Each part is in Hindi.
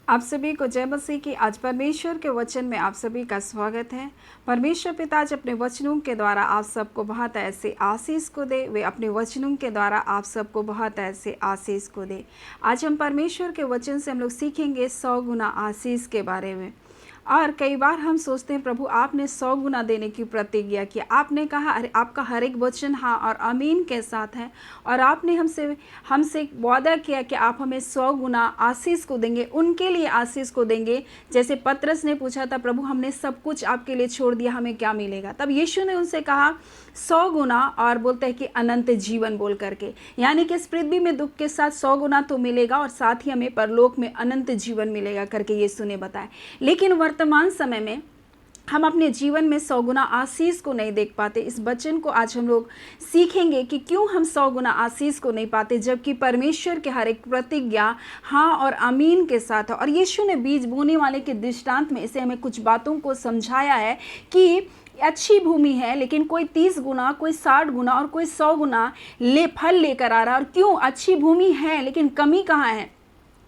आप सभी को जय मसीह की। आज परमेश्वर के वचन में आप सभी का स्वागत है। परमेश्वर पिता आज अपने वचनों के द्वारा आप सबको बहुत ऐसे आशीष को दे, वे अपने वचनों के द्वारा आप सबको बहुत ऐसे आशीष को दे। आज हम परमेश्वर के वचन से हम लोग सीखेंगे 100 गुना आशीष के बारे में। और कई बार हम सोचते हैं प्रभु आपने 100 गुना देने की प्रतिज्ञा की, आपने कहा अरे आपका हर एक वचन हाँ और आमीन के साथ है, और आपने हमसे वादा किया कि आप हमें 100 गुना आशीष को देंगे, उनके लिए आशीष को देंगे। जैसे पतरस ने पूछा था प्रभु हमने सब कुछ आपके लिए छोड़ दिया, हमें क्या मिलेगा? तब यीशु ने उनसे कहा 100 गुना, और बोलते हैं कि अनंत जीवन बोल करके, यानी कि इस पृथ्वी में दुख के साथ 100 गुना तो मिलेगा और साथ ही हमें परलोक में अनंत जीवन मिलेगा करके यीशु ने बताया। लेकिन वर्तमान समय में हम अपने जीवन में 100 गुना आशीष को नहीं देख पाते। इस वचन को आज हम लोग सीखेंगे कि क्यों हम 100 गुना आशीष को नहीं पाते, जबकि परमेश्वर के हर एक प्रतिज्ञा हाँ और आमीन के साथ है। और यीशु ने बीज बोने वाले के दृष्टांत में इसे हमें कुछ बातों को समझाया है कि अच्छी भूमि है, लेकिन कोई 30 गुना, कोई 60 गुना और कोई 100 गुना फल लेकर आ रहा है। और क्यों अच्छी भूमि है लेकिन कमी कहाँ है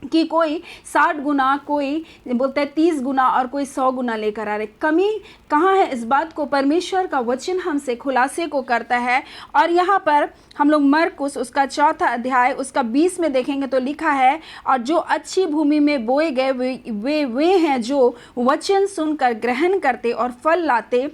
कि कोई 60 गुना, कोई बोलता है 30 गुना और कोई 100 गुना लेकर आ रहे। कमी कहाँ है? इस बात को परमेश्वर का वचन हमसे खुलासे को करता है। और यहाँ पर हम लोग मरकुस उसका 4 अध्याय उसका 20 में देखेंगे तो लिखा है, और जो अच्छी भूमि में बोए गए वे हैं जो वचन सुनकर ग्रहण करते और फल लाते,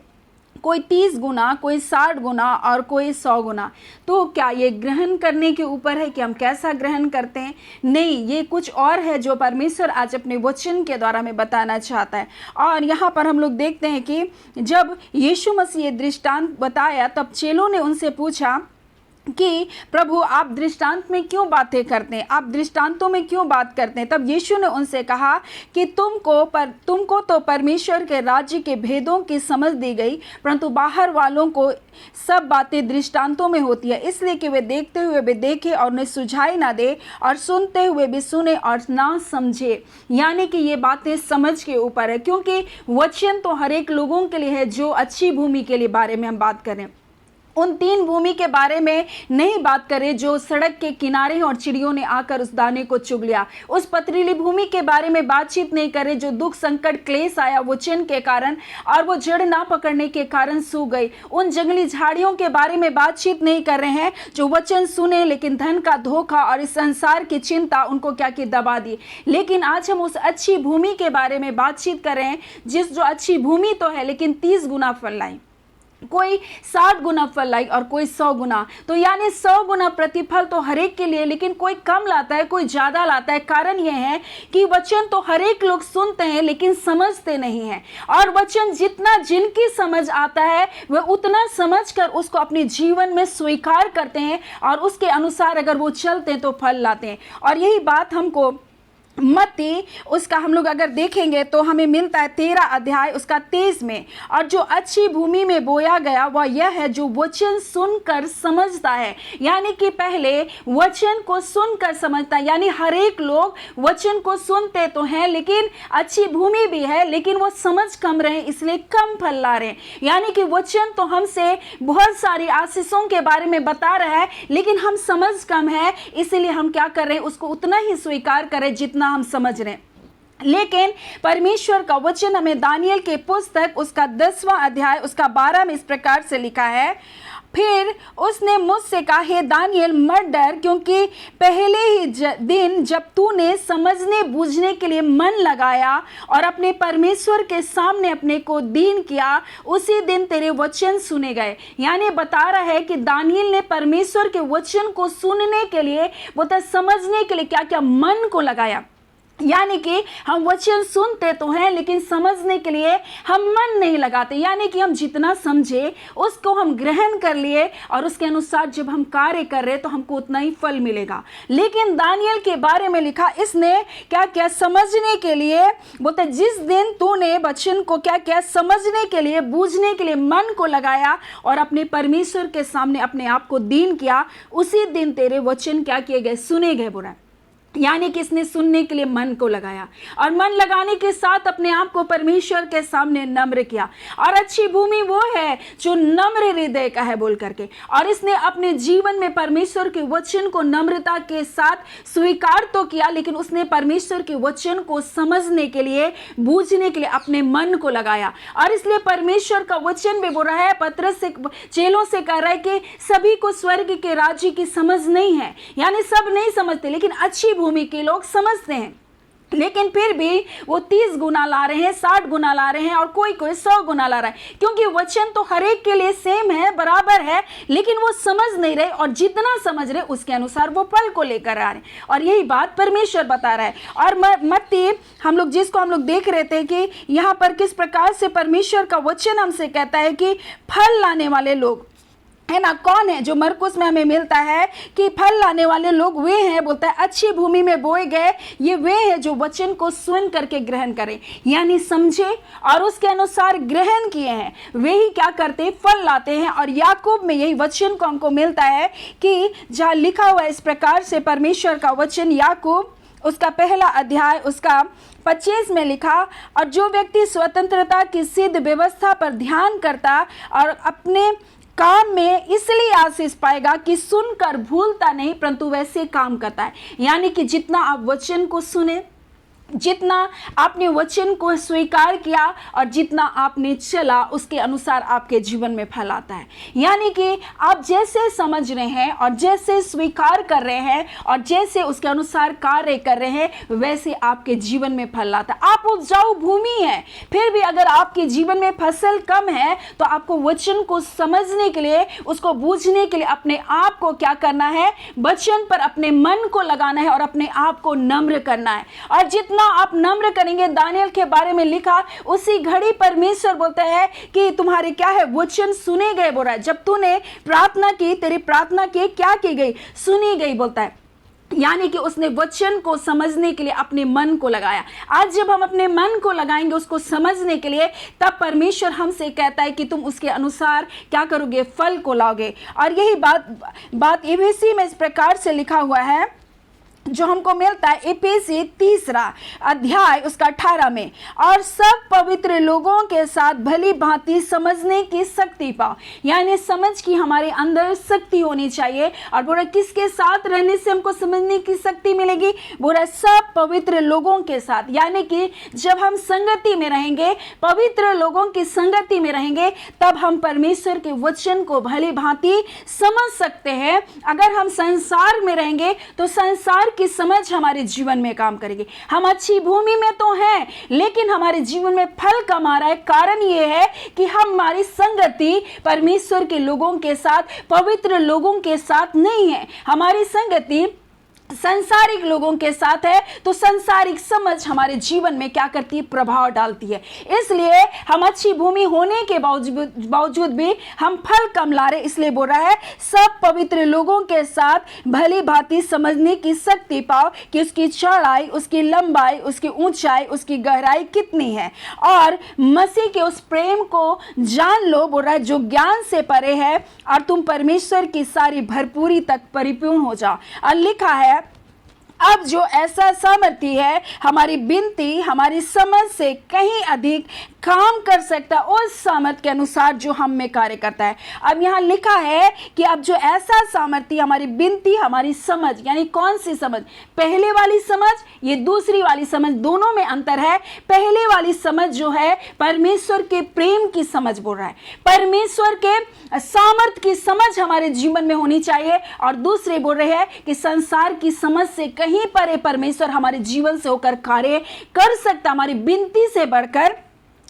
कोई 30 गुना, कोई 60 गुना और कोई 100 गुना। तो क्या ये ग्रहण करने के ऊपर है कि हम कैसा ग्रहण करते हैं? नहीं, ये कुछ और है जो परमेश्वर आज अपने वचन के द्वारा हमें बताना चाहता है। और यहाँ पर हम लोग देखते हैं कि जब यीशु मसीह ये दृष्टांत बताया तब चेलों ने उनसे पूछा कि प्रभु आप दृष्टांत में क्यों बातें करते हैं, आप दृष्टांतों में क्यों बात करते हैं? तब यीशु ने उनसे कहा कि तुमको तो परमेश्वर के राज्य के भेदों की समझ दी गई, परंतु बाहर वालों को सब बातें दृष्टांतों में होती है, इसलिए कि वे देखते हुए भी देखे और उन्हें सुझाई ना दे, और सुनते हुए भी सुने और ना समझे। यानी कि ये बातें समझ के ऊपर है, क्योंकि वचन तो हर एक लोगों के लिए है। जो अच्छी भूमि के लिए बारे में हम बात करें, उन 3 भूमि के बारे में नहीं बात करें जो सड़क के किनारे और चिड़ियों ने आकर उस दाने को चुग लिया। उस पथरीली भूमि के बारे में बातचीत नहीं करें जो दुख, संकट, क्लेश आया वचन के कारण और वो जड़ ना पकड़ने के कारण सूख गई। उन जंगली झाड़ियों के बारे में बातचीत नहीं कर रहे हैं जो वचन सुने लेकिन धन का धोखा और इस संसार की चिंता उनको क्या की दबा दी। लेकिन आज हम उस अच्छी भूमि के बारे में बातचीत कर रहे हैं जो अच्छी भूमि तो है लेकिन 30 गुना फल लाई, कोई 60 गुना फल लाई और कोई 100 गुना। तो यानी 100 गुना प्रतिफल तो हर एक के लिए, लेकिन कोई कम लाता है, कोई ज्यादा लाता है। कारण यह है कि वचन तो हर एक लोग सुनते हैं लेकिन समझते नहीं हैं। और वचन जितना जिनकी समझ आता है वह उतना समझकर उसको अपने जीवन में स्वीकार करते हैं और उसके अनुसार अगर वो चलते हैं तो फल लाते हैं। और यही बात हमको मत्ती उसका हम लोग अगर देखेंगे तो हमें मिलता है 13 अध्याय उसका 23 में। और जो अच्छी भूमि में बोया गया वह यह है जो वचन सुनकर समझता है। यानी कि पहले वचन को सुनकर समझता है, यानी हर एक लोग वचन को सुनते तो हैं लेकिन अच्छी भूमि भी है लेकिन वो समझ कम रहे इसलिए कम फल ला रहे हैं। यानी कि वचन तो हमसे बहुत सारी आशीषों के बारे में बता रहा है लेकिन हम समझ कम है, इसीलिए हम क्या कर रहे हैं, उसको उतना ही स्वीकार करें जितना हम समझ रहे हैं। लेकिन परमेश्वर का वचन हमें दानियल के पुस्तक उसका 10वां अध्याय उसका 12 में इस प्रकार से लिखा है, फिर उसने मुझसे कहा हे दानियल मत डर, क्योंकि पहले ही दिन जब तूने समझने बूझने के लिए मन लगाया और अपने परमेश्वर के सामने अपने को दीन किया, उसी दिन तेरे वचन सुने गए। यानी बता रहा है कि दानियल ने परमेश्वर के वचन को सुनने के लिए, वो तो समझने के लिए क्या क्या मन को लगाया। यानी कि हम वचन सुनते तो हैं लेकिन समझने के लिए हम मन नहीं लगाते। यानी कि हम जितना समझे उसको हम ग्रहण कर लिए और उसके अनुसार जब हम कार्य कर रहे तो हमको उतना ही फल मिलेगा। लेकिन दानियल के बारे में लिखा, इसने क्या क्या समझने के लिए, बोलते जिस दिन तूने वचन को क्या क्या समझने के लिए, बूझने के लिए मन को लगाया और अपने परमेश्वर के सामने अपने आप को दीन किया, उसी दिन तेरे वचन क्या किए गए, सुने गए। बुरा यानी कि इसने सुनने के लिए मन को लगाया और मन लगाने के साथ अपने आप को परमेश्वर के सामने नम्र किया। और अच्छी भूमि वो है जो नम्र हृदय का है बोल करके, और इसने अपने जीवन में परमेश्वर के वचन को नम्रता के साथ स्वीकार तो किया, लेकिन उसने परमेश्वर के वचन को समझने के लिए, बूझने के लिए अपने मन को लगाया। और इसलिए परमेश्वर का वचन भी बोल रहा है, पतरस से चेलों से कह रहा है कि सभी को स्वर्ग के राज्य की समझ नहीं है, यानी सब नहीं समझते, लेकिन अच्छी भूमि के लोग समझते हैं। लेकिन फिर भी वो 30 गुना ला रहे हैं, 60 गुना ला रहे हैं, और कोई 100 गुना ला रहा है, क्योंकि वचन तो हर एक के लिए सेम है, बराबर है, लेकिन वो समझ नहीं रहे, और जितना समझ रहे उसके अनुसार वो फल को लेकर आ रहे हैं। और यही बात परमेश्वर बता रहा है। और मत्ती हम लोग देख रहे थे कि यहाँ पर किस प्रकार से परमेश्वर का वचन हमसे कहता है कि फल लाने वाले लोग है ना, कौन है, जो मरकुस में हमें मिलता है कि फल लाने वाले लोग वे हैं, बोलता है अच्छी भूमि में बोए गए, ये वे हैं जो वचन को सुन करके ग्रहण करें, यानी समझे और उसके अनुसार ग्रहण किए हैं, वे ही क्या करते हैं, फल लाते हैं। और याकूब में यही वचन को हमको मिलता है कि जहाँ लिखा हुआ है इस प्रकार से, परमेश्वर का वचन याकूब उसका पहला अध्याय उसका 25 में लिखा, और जो व्यक्ति स्वतंत्रता की सिद्ध व्यवस्था पर ध्यान करता और अपने काम में इसलिए आशीष पाएगा कि सुनकर भूलता नहीं परंतु वैसे काम करता है। यानी कि जितना आप वचन को सुने, जितना आपने वचन को स्वीकार किया और जितना आपने चला, उसके अनुसार आपके जीवन में फल आता है। यानी कि आप जैसे समझ रहे हैं और जैसे स्वीकार कर रहे हैं और जैसे उसके अनुसार कार्य कर रहे हैं, वैसे आपके जीवन में फल आता है। आप उपजाऊ भूमि है, फिर भी अगर आपके जीवन में फसल कम है तो आपको वचन को समझने के लिए, उसको बूझने के लिए अपने आप को क्या करना है, वचन पर अपने मन को लगाना है और अपने आप को नम्र करना है। और जितना आप नम्र करेंगे, दानियल के बारे में लिखा, उसी घड़ी परमेश्वर बोलता है कि तुम्हारे क्या है, वचन सुने गए। बोल रहा है जब तूने प्रार्थना की, तेरी प्रार्थना की क्या की गई, सुनी गई, बोलता है। यानी कि उसने वचन को समझने के लिए अपने मन को लगाया। आज जब हम अपने मन को लगाएंगे उसको समझने के लिए, तब परमेश्वर हमसे कहता है कि तुम उसके अनुसार क्या करोगे, फल को लाओगे। और यही बात इफिसी में इस प्रकार से लिखा हुआ है, जो हमको मिलता है इफिसी 3 अध्याय उसका 18 में, और सब पवित्र लोगों के साथ भली भांति समझने की शक्ति पाओ। यानी समझ की हमारे अंदर शक्ति होनी चाहिए। और बोला किसके साथ रहने से हमको समझने की शक्ति मिलेगी, बोला सब पवित्र लोगों के साथ। यानी कि जब हम संगति में रहेंगे, पवित्र लोगों की संगति में रहेंगे, तब हम परमेश्वर के वचन को भली भांति समझ सकते हैं। अगर हम संसार में रहेंगे तो संसार की समझ हमारे जीवन में काम करेगी। हम अच्छी भूमि में तो हैं, लेकिन हमारे जीवन में फल कम आ रहा है। कारण यह है कि हमारी संगति परमेश्वर के लोगों के साथ, पवित्र लोगों के साथ नहीं है। हमारी संगति संसारिक लोगों के साथ है, तो संसारिक समझ हमारे जीवन में क्या करती है, प्रभाव डालती है। इसलिए हम अच्छी भूमि होने के बावजूद भी हम फल कम ला रहे। इसलिए बोल रहा है सब पवित्र लोगों के साथ भली भांति समझने की शक्ति पाओ कि उसकी चौड़ाई, उसकी लंबाई, उसकी ऊंचाई, उसकी गहराई कितनी है, और मसीह के उस प्रेम को जान लो। बोल रहा है जो ज्ञान से परे है, और तुम परमेश्वर की सारी भरपूरी तक परिपूर्ण हो जाओ। और लिखा है अब जो ऐसा सामर्थ्य है हमारी विनती, हमारी समझ से कहीं अधिक काम कर सकता है, उस सामर्थ्य के अनुसार जो हम में कार्य करता है। अब यहाँ लिखा है कि अब जो ऐसा सामर्थ्य, हमारी विनती, हमारी समझ, यानी कौन सी समझ, पहले वाली समझ, ये दूसरी वाली समझ, दोनों में अंतर है। पहले वाली समझ जो है परमेश्वर के प्रेम की समझ बोल रहा है, परमेश्वर के सामर्थ्य की समझ हमारे जीवन में होनी चाहिए। और दूसरे बोल रहे हैं कि संसार की समझ से कहीं परे परमेश्वर हमारे जीवन से होकर कार्य कर सकता, हमारी विनती से बढ़कर,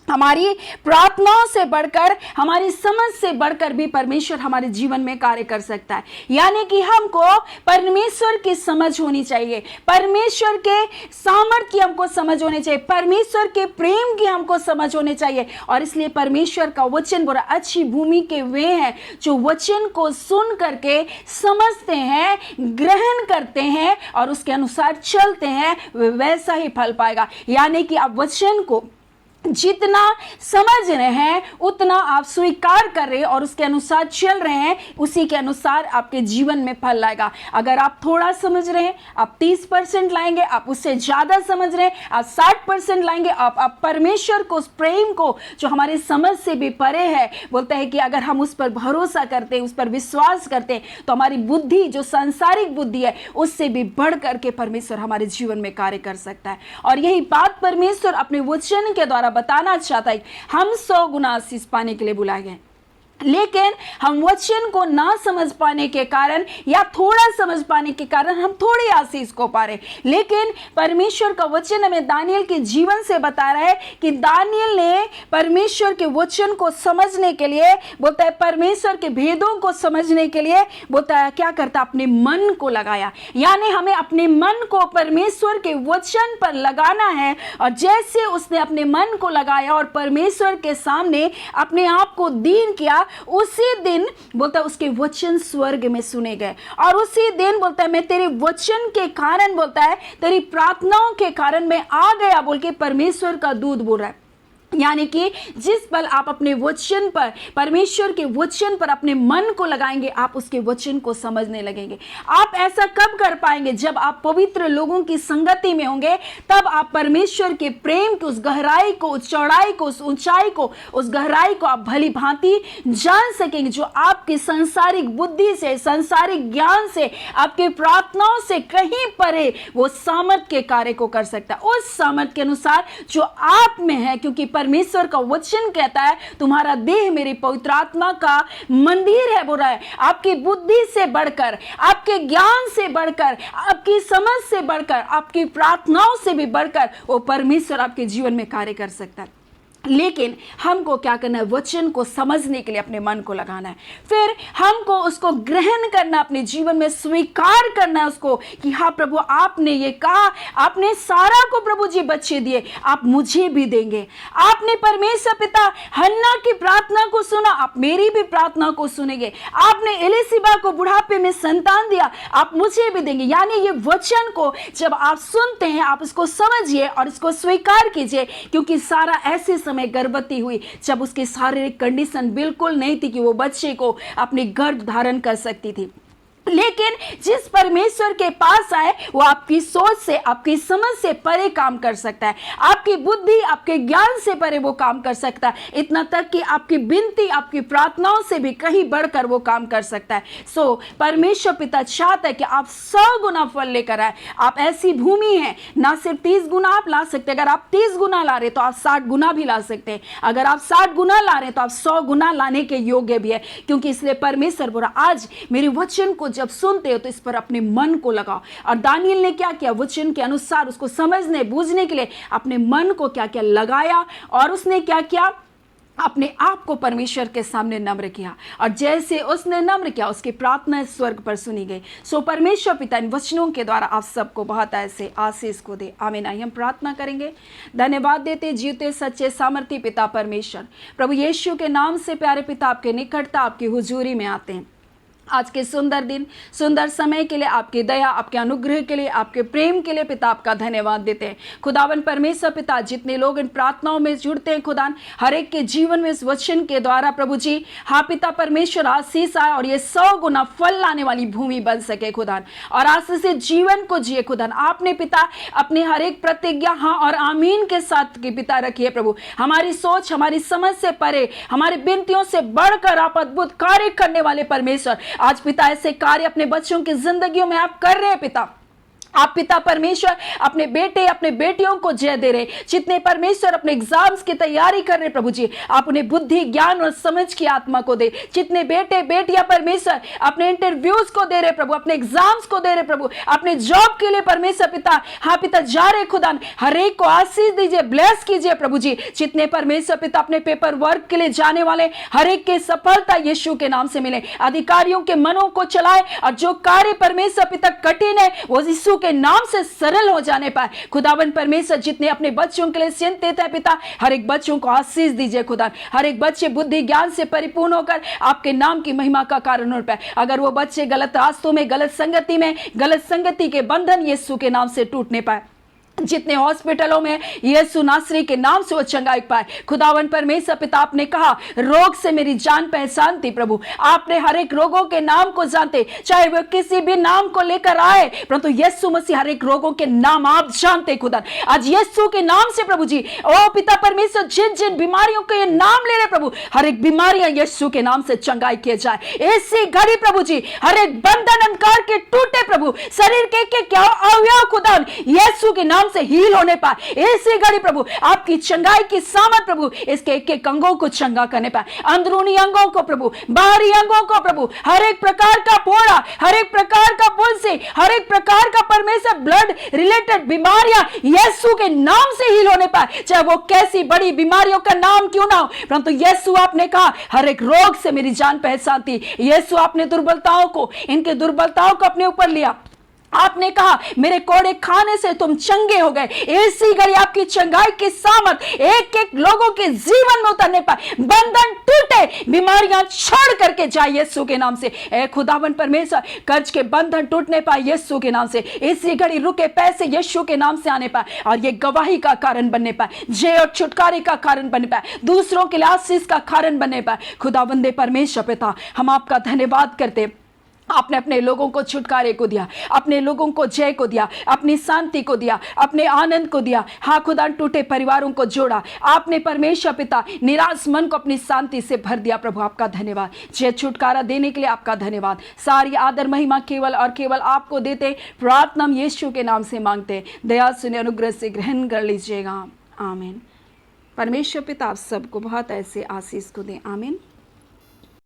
हमारी प्रार्थनाओं से बढ़कर, हमारी समझ से बढ़कर भी परमेश्वर हमारे जीवन में कार्य कर सकता है। यानी कि हमको परमेश्वर की समझ होनी चाहिए, परमेश्वर के सामर्थ्य की हमको समझ होनी चाहिए, परमेश्वर के प्रेम की हमको समझ होनी चाहिए। और इसलिए परमेश्वर का वचन बोला अच्छी भूमि के वे हैं जो वचन को सुन करके समझते हैं, ग्रहण करते हैं और उसके अनुसार चलते हैं, वे वैसा ही फल पाएगा। यानी कि आप वचन को जितना समझ रहे हैं उतना आप स्वीकार कर रहे हैं और उसके अनुसार चल रहे हैं, उसी के अनुसार आपके जीवन में फल लाएगा। अगर आप थोड़ा समझ रहे हैं आप 30% लाएंगे, आप उससे ज्यादा समझ रहे हैं आप 60% लाएंगे। आप परमेश्वर को, उस प्रेम को जो हमारे समझ से भी परे है, बोलता है कि अगर हम उस पर भरोसा करते हैं, उस पर विश्वास करते हैं, तो हमारी बुद्धि जो सांसारिक बुद्धि है उससे भी बढ़ करके परमेश्वर हमारे जीवन में कार्य कर सकता है। और यही बात परमेश्वर अपने वचन के द्वारा बताना चाहता है। हम 100 गुना आशीष पाने के लिए बुलाए गए, लेकिन हम वचन को ना समझ पाने के कारण या थोड़ा समझ पाने के कारण हम थोड़ी आशीष को पा रहे। लेकिन परमेश्वर का वचन हमें दानियल के जीवन से बता रहा है कि दानियल ने परमेश्वर के वचन को समझने के लिए, बोलता है परमेश्वर के भेदों को समझने के लिए, बोलता है क्या करता, अपने मन को लगाया। यानी हमें अपने मन को परमेश्वर के वचन पर लगाना है। और जैसे उसने अपने मन को लगाया और परमेश्वर के सामने अपने आप को दीन किया, उसी दिन बोलता है उसके वचन स्वर्ग में सुने गए। और उसी दिन बोलता है मैं तेरे वचन के कारण, बोलता है तेरी प्रार्थनाओं के कारण मैं आ गया, बोल के परमेश्वर का दूत बोल रहा है। यानी कि जिस पल आप अपने वचन पर, परमेश्वर के वचन पर अपने मन को लगाएंगे, आप उसके वचन को समझने लगेंगे। आप ऐसा कब कर पाएंगे? जब आप पवित्र लोगों की संगति में होंगे, तब आप परमेश्वर के प्रेम की उस गहराई को, उस चौड़ाई को, उस ऊंचाई को, उस गहराई को आप भली भांति जान सकेंगे, जो आपकी सांसारिक बुद्धि से, सांसारिक ज्ञान से, आपके प्रार्थनाओं से कहीं परे वो सामर्थ के कार्य को कर सकता है, उस सामर्थ के अनुसार जो आप में है। क्योंकि परमेश्वर का वचन कहता है तुम्हारा देह मेरी पवित्र आत्मा का मंदिर है, बोल रहा है। आपकी बुद्धि से बढ़कर, आपके ज्ञान से बढ़कर, आपकी समझ से बढ़कर, आपकी प्रार्थनाओं से भी बढ़कर वो परमेश्वर आपके जीवन में कार्य कर सकता है। लेकिन हमको क्या करना है? वचन को समझने के लिए अपने मन को लगाना है, फिर हमको उसको ग्रहण करना, अपने जीवन में स्वीकार करना है उसको कि हाँ प्रभु आपने ये कहा, आपने सारा को प्रभु जी बच्चे दिए, आप मुझे भी देंगे। आपने परमेश्वर पिता हन्ना की प्रार्थना को सुना, आप मेरी भी प्रार्थना को सुनेंगे। आपने एलीशिबा को बुढ़ापे में संतान दिया, आप मुझे भी देंगे। यानी ये वचन को जब आप सुनते हैं, आप इसको समझिए और इसको स्वीकार कीजिए। क्योंकि सारा ऐसे में गर्भवती हुई जब उसकी शारीरिक कंडीशन बिल्कुल नहीं थी कि वो बच्चे को अपने गर्भ धारण कर सकती थी। लेकिन जिस परमेश्वर के पास आए वो आपकी सोच से, आपकी समझ से परे काम कर सकता है, आपकी बुद्धि, आपके ज्ञान से परे वो काम कर सकता है। इतना तक कि आपकी विनती, आपकी प्रार्थनाओं से भी कहीं बढ़कर वो काम कर सकता है। सो परमेश्वर पिता चाहता है कि आप 100 गुना फल लेकर आए। आप ऐसी भूमि है, ना सिर्फ 30 गुना आप ला सकते हैं, अगर आप 30 गुना ला रहे तो आप 60 गुना भी ला सकते हैं। अगर आप 60 गुना ला रहे तो आप 100 गुना लाने के योग्य भी है। क्योंकि इसलिए परमेश्वर बोला आज मेरे वचन को जब सुनते हो तो इस पर अपने मन को लगाओ। और दानियल ने क्या किया? वचन के अनुसार उसको समझने बूझने के लिए अपने मन को क्या किया? लगाया। और उसने क्या किया? अपने आप को परमेश्वर के सामने नम्र किया। और जैसे उसने नम्र किया, उसकी प्रार्थना स्वर्ग पर सुनी गई। सो परमेश्वर पिता इन वचनों के द्वारा आप सबको बहुत ऐसे आशीष को दे। आमीन। आइए हम प्रार्थना करेंगे। धन्यवाद देते जीते सच्चे सामर्थी पिता परमेश्वर, प्रभु यीशु के नाम से प्यारे पिता आपके निकटता, आपकी हुजूरी में आते हैं। आज के सुंदर दिन, सुंदर समय के लिए, आपकी दया, आपके अनुग्रह के लिए, आपके प्रेम के लिए पिता आपका धन्यवाद देते हैं। खुदावन परमेश्वर पिता, जितने लोग इन प्रार्थनाओं में जुड़ते हैं खुदान, हर एक के जीवन में इस वचन के द्वारा प्रभु जी हाँ पिता परमेश्वर आशीष आए और ये 100 गुना फल लाने वाली भूमि बन सके खुदान, और आशीष से जीवन को जिए खुदान। आपने पिता अपने हर एक प्रतिज्ञा हाँ और आमीन के साथ के पिता रखिए प्रभु। हमारी सोच, हमारी समझ से परे, हमारी विनतियों से बढ़कर आप अद्भुत कार्य करने वाले परमेश्वर, आज पिता ऐसे कार्य अपने बच्चों की जिंदगियों में आप कर रहे हैं पिता। आप पिता परमेश्वर अपने बेटे, अपने बेटियों को जय दे रहे। जितने परमेश्वर अपने एग्जाम्स की तैयारी कर रहे प्रभु जी, आप उन्हें बुद्धि, ज्ञान और समझ की आत्मा को दे। जितने बेटे बेटियां परमेश्वर अपने इंटरव्यूज को दे रहे प्रभु, अपने एग्जाम्स को दे रहे प्रभु, अपने जॉब के लिए परमेश्वर पिता हाँ पिता जा रहे खुदा, हर एक को आशीष दीजिए, ब्लेस कीजिए प्रभु जी। जितने परमेश्वर पिता अपने पेपर वर्क के लिए जाने वाले, हर एक के सफलता यीशु के नाम से मिले। अधिकारियों के मनों को चलाए और जो कार्य परमेश्वर पिता कठिन है वो यीशु के नाम से सरल हो जाने पाए। खुदावन परमेश्वर जितने अपने बच्चों के लिए चिंतित है पिता, हर एक बच्चों को आशीष दीजिए खुदा। हर एक बच्चे बुद्धि ज्ञान से परिपूर्ण होकर आपके नाम की महिमा का कारण हो पाए। अगर वो बच्चे गलत रास्तों में, गलत संगति में, गलत संगति के बंधन यीशु के नाम से टूटने पाए, जितने हॉस्पिटलों में यीशु नासरी के नाम से वो चंगाई पाए। खुदावन परमेश्वर पिता, आपने कहा रोग से मेरी जान पहचानती। प्रभु आपने हर एक रोगों के नाम को जानते, चाहे वो किसी भी नाम को लेकर आए, परंतु यीशु मसीह हर एक रोगों के नाम आप जानते। खुदा आज यीशु के नाम से प्रभु जी, ओ पिता परमेश्वर, जिन जिन बीमारियों के ये नाम ले रहे प्रभु, हर एक बीमारियां यीशु के नाम से चंगाई किए जाए। इसी घड़ी प्रभु जी हर एक बंधन अंधकार के टूटे प्रभु, शरीर के क्या अवयव खुदा यीशु के नाम से हील होने पाए। इसी घड़ी प्रभु आपकी चंगाई की सामर्थ प्रभु इसके एक एक अंगों को चंगा करने पाए, अंदरूनी अंगों को प्रभु, बाहरी अंगों को प्रभु, हर एक प्रकार का फोड़ा, हर एक प्रकार का पुलसी, हर एक प्रकार का परमेश्वर ब्लड रिलेटेड बीमारियां यीशु के नाम से हील होने पाए, चाहे वो कैसी बड़ी बीमारियों का नाम क्यों ना हो, परंतु यीशु आपने कहा हर एक रोग से मेरी जान पहचानती। यीशु आपने दुर्बलताओं को, इनके दुर्बलताओं को अपने ऊपर लिया। आपने कहा मेरे कोड़े खाने से तुम चंगे हो गए। इसी घड़ी आपकी चंगाई की सामर्थ एक एक लोगों के जीवन में उतरने पाए, बंधन टूटे, बीमारियां छोड़ करके जाए यीशु के नाम से। ए खुदावन परमेश्वर, कर्ज के बंधन टूटने पाए यीशु के नाम से। इसी घड़ी रुके पैसे यीशु के नाम से आने पाए और ये गवाही का कारण बनने पाए, जय और छुटकारे का कारण बन पाए, दूसरों के लिए आशीष का कारण बनने पाए। खुदावंदे परमेश्वर पिता, हम आपका धन्यवाद करते। आपने अपने लोगों को छुटकारे को दिया, अपने लोगों को जय को दिया, अपनी शांति को दिया, अपने आनंद को दिया। हाँ खुदा, टूटे परिवारों को जोड़ा आपने परमेश्वर पिता, निराश मन को अपनी शांति से भर दिया। प्रभु आपका धन्यवाद, जय छुटकारा देने के लिए आपका धन्यवाद। सारी आदर महिमा केवल और केवल आपको देते, प्रार्थना हम यीशु के नाम से मांगते, दया सुने अनुग्रह से ग्रहण कर लीजिएगा। आमीन। परमेश्वर पिता आप सबको बहुत ऐसे आशीष को दें। आमीन।